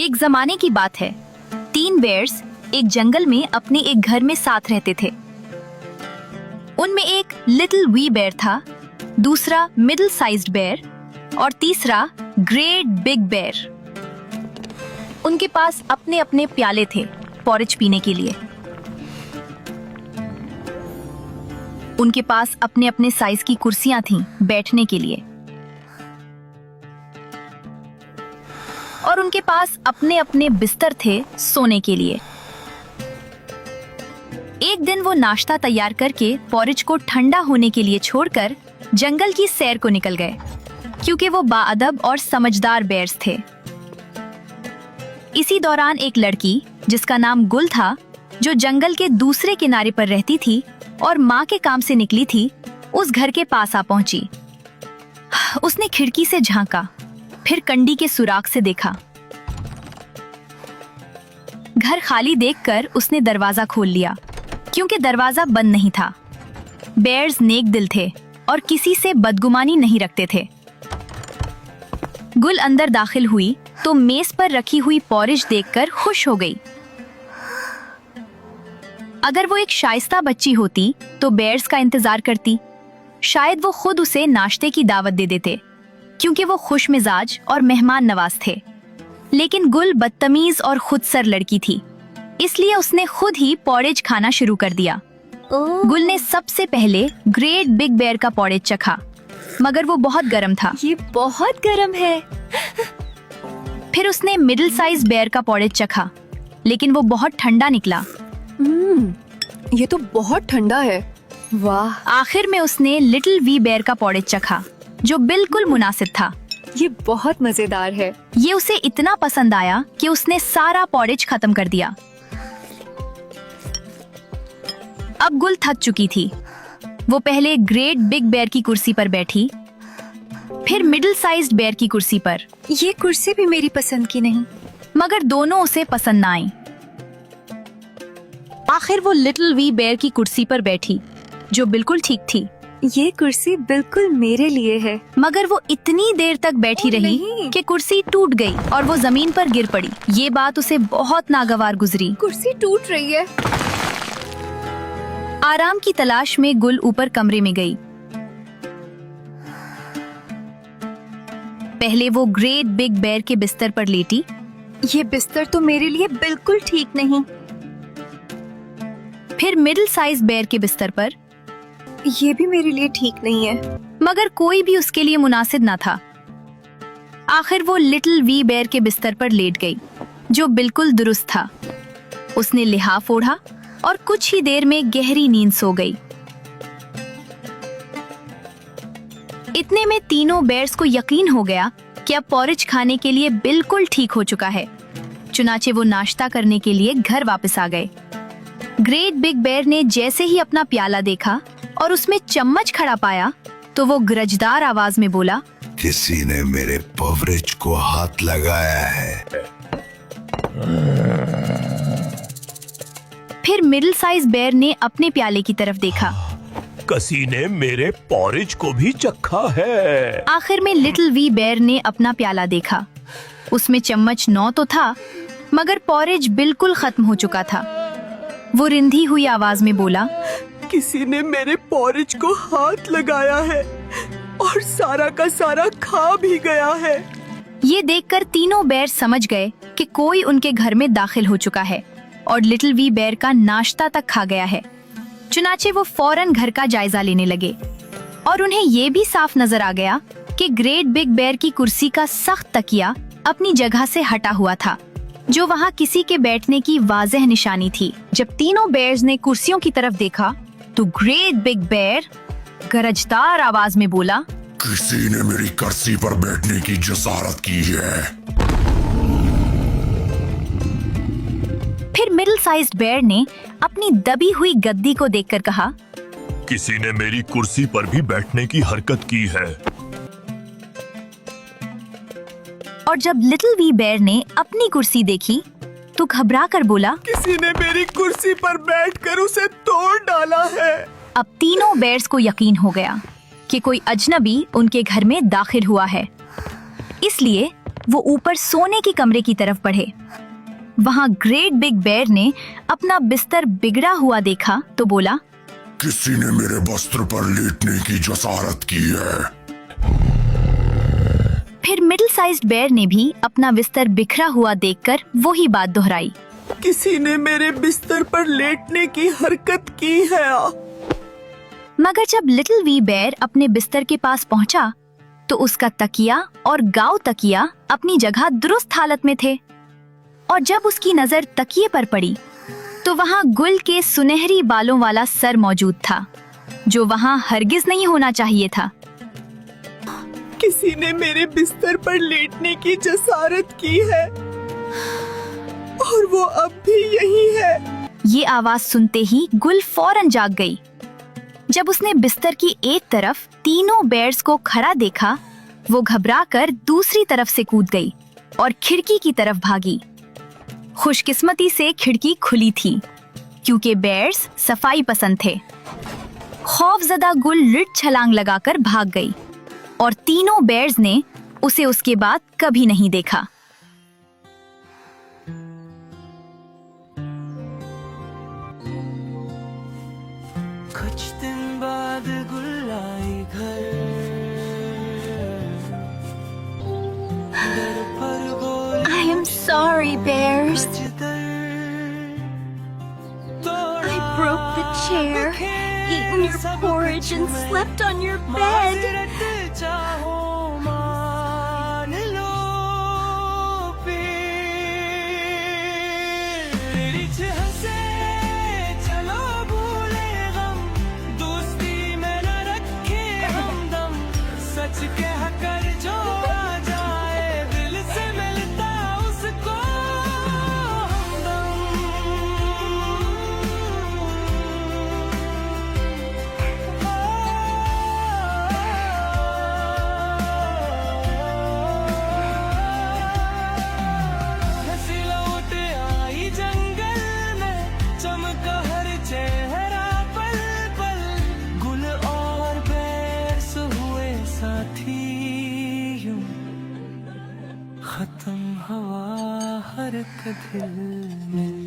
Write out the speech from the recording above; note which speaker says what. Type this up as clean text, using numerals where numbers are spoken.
Speaker 1: एक जमाने की बात है। 3 बेयर्स एक जंगल में अपने एक घर में साथ रहते थे। उनमें एक लिटिल वी बेयर था, दूसरा मिडिल साइज्ड बेयर और तीसरा ग्रेट बिग बेयर। उनके पास अपने अपने प्याले थे पॉरेज पीने के लिए। उनके पास अपने अपने साइज की कुर्सियां थीं बैठने के लिए और उनके पास अपने अपने बिस्तर थे सोने के लिए। एक दिन वो नाश्ता तैयार करके पॉरेज को ठंडा होने के लिए छोड़कर जंगल की सैर को निकल गए, क्योंकि वो बाअदब और समझदार बेयर्स थे। इसी दौरान एक लड़की जिसका नाम गुल था, जो जंगल के दूसरे किनारे पर रहती थी और माँ के काम से निकली थी, उस घर के पास आ पहुंची। उसने खिड़की से झांका, फिर कंडी के सुराख से देखा। घर खाली देखकर उसने दरवाजा खोल लिया, क्योंकि दरवाजा बंद नहीं था। बेयर्स नेक दिल थे और किसी से बदगुमानी नहीं रखते थे। गुल अंदर दाखिल हुई तो मेज पर रखी हुई पॉरेज देखकर खुश हो गई। अगर वो एक शाइस्ता बच्ची होती तो बेयर्स का इंतजार करती। शायद वो खुद उसे नाश्ते की दावत दे देते, क्योंकि वो खुश मिजाज और मेहमान नवाज थे। लेकिन गुल बदतमीज और खुदसर लड़की थी, इसलिए उसने खुद ही पॉरेज खाना शुरू कर दिया। गुल ने सबसे पहले ग्रेट बिग बेयर का पॉरेज चखा, मगर वो बहुत गर्म था।
Speaker 2: ये बहुत गर्म है।
Speaker 1: फिर उसने मिडिल साइज बेयर का पॉरेज चखा, लेकिन वो बहुत ठंडा निकला।
Speaker 2: ये तो बहुत ठंडा है। वाह,
Speaker 1: आखिर में उसने लिटिल वी बेयर का पॉरेज चखा, जो बिल्कुल मुनासिब था।
Speaker 2: ये बहुत मजेदार है।
Speaker 1: ये उसे इतना पसंद आया कि उसने सारा पॉरेज खत्म कर दिया। अब गुल थक चुकी थी। वो पहले ग्रेट बिग बेयर की कुर्सी पर बैठी, फिर मिडिल साइज्ड बेयर की कुर्सी पर।
Speaker 2: ये कुर्सी भी मेरी पसंद की नहीं।
Speaker 1: मगर दोनों उसे पसंद ना आई। आखिर वो लिटिल वी बेयर की कुर्सी पर बैठी, जो बिल्कुल ठीक थी।
Speaker 2: ये कुर्सी बिल्कुल मेरे लिए है।
Speaker 1: मगर वो इतनी देर तक बैठी रही
Speaker 2: नहीं।
Speaker 1: कि कुर्सी टूट गई और वो जमीन पर गिर पड़ी। ये बात उसे बहुत नागवार गुजरी।
Speaker 2: कुर्सी टूट रही है।
Speaker 1: आराम की तलाश में गुल ऊपर कमरे में गई। पहले वो ग्रेट बिग बेयर के बिस्तर पर लेटी।
Speaker 2: ये बिस्तर तो मेरे लिए बिल्कुल ठीक नहीं।
Speaker 1: फिर मिडिल साइज बेयर के बिस्तर पर,
Speaker 2: ये भी मेरे लिए ठीक नहीं है।
Speaker 1: मगर कोई भी उसके लिए मुनासिब ना था। आखिर वो लिटिल वी बेयर के बिस्तर पर लेट गई, जो बिल्कुल दुरुस्त था। उसने लिहाफ ओढ़ा और कुछ ही देर में गहरी नींद सो गई। इतने में तीनों बेयर्स को यकीन हो गया कि अब पॉरेज खाने के लिए बिल्कुल ठीक हो चुका है। चुनाचे वो नाश्ता करने के लिए घर वापस आ गए। ग्रेट बिग बेयर ने जैसे ही अपना प्याला देखा और उसमें चम्मच खड़ा पाया, तो वो गरजदार आवाज में बोला,
Speaker 3: किसी ने मेरे पॉरेज को हाथ लगाया है।
Speaker 1: फिर मिडिल साइज बेयर ने अपने प्याले की तरफ देखा।
Speaker 4: किसी ने मेरे पॉरेज को भी चखा है।
Speaker 1: आखिर में लिटिल वी बेयर ने अपना प्याला देखा। उसमें चम्मच 9 तो था, मगर पॉरेज बिल्कुल खत्म हो चुका था। वो रिंधी हुई आवाज में बोला,
Speaker 4: किसी ने मेरे पॉरेज को हाथ लगाया है और सारा का सारा खा भी गया है।
Speaker 1: ये देखकर तीनों बेयर समझ गए कि कोई उनके घर में दाखिल हो चुका है और लिटिल वी बेयर का नाश्ता तक खा गया है। चुनाचे वो फौरन घर का जायजा लेने लगे और उन्हें ये भी साफ नजर आ गया कि ग्रेट बिग बेयर की कुर्सी का सख्त तकिया अपनी जगह से हटा हुआ था, जो वहाँ किसी के बैठने की वाज़ेह निशानी थी। जब तीनों बेयर्स ने कुर्सियों की तरफ देखा, तो ग्रेट बिग बेयर गरजदार आवाज में बोला,
Speaker 3: किसी ने मेरी कुर्सी पर बैठने की जसारत की है।
Speaker 1: फिर मिडिल साइज्ड बेयर ने अपनी दबी हुई गद्दी को देखकर कहा,
Speaker 4: किसी ने मेरी कुर्सी पर भी बैठने की हरकत की है।
Speaker 1: और जब लिटिल वी बेयर ने अपनी कुर्सी देखी, तो घबरा कर बोला,
Speaker 4: किसी ने मेरी कुर्सी पर बैठकर उसे तोड़ डाला है।
Speaker 1: अब तीनों बेयर्स को यकीन हो गया कि कोई अजनबी उनके घर में दाखिल हुआ है। इसलिए वो ऊपर सोने के कमरे की तरफ बढ़े। वहां ग्रेट बिग बेयर ने अपना बिस्तर बिगड़ा हुआ देखा तो बोला,
Speaker 3: किसी ने मेरे वस्त्र पर लेटने की जसारत की है।
Speaker 1: फिर मिडिल साइज्ड बेयर ने भी अपना बिस्तर बिखरा हुआ देखकर वही बात दोहराई।
Speaker 4: किसी ने मेरे बिस्तर पर लेटने की हरकत की है।
Speaker 1: मगर जब लिटिल वी बेयर अपने बिस्तर के पास पहुंचा तो उसका तकिया और गाव तकिया अपनी जगह दुरुस्त हालत में थे। और जब उसकी नजर तकिए पर पड़ी तो वहां गुल के सुनहरी बालों वाला सर मौजूद था, जो वहां हरगिज नहीं होना चाहिए था।
Speaker 4: किसी ने मेरे बिस्तर पर लेटने की जसारत की है और वो अब भी यही है।
Speaker 1: ये आवाज सुनते ही गुल फौरन जाग गई। जब उसने बिस्तर की एक तरफ तीनों बेयर्स को खड़ा देखा, वो घबराकर दूसरी तरफ से कूद गई और खिड़की की तरफ भागी। खुशकिस्मती से खिड़की खुली थी क्योंकि बेयर्स सफाई पसंद थे। खौफजदा गुल रिट छलांग लगाकर भाग गई और तीनों बेयर्स ने उसे उसके बाद कभी नहीं देखा।
Speaker 5: कुछ दिन बाद गुल आई घर, दर पर बोली,
Speaker 1: I am sorry, bears.
Speaker 5: I
Speaker 1: broke the chair, eaten your porridge and slept on your bed.
Speaker 5: चाहो मान लो फिर हंसे चलो भूले गम, दोस्ती में न रखे हमदम, सच कह कर जो आ जाए दिल से मिलता उसको खत्म हवा हर एक दिल में।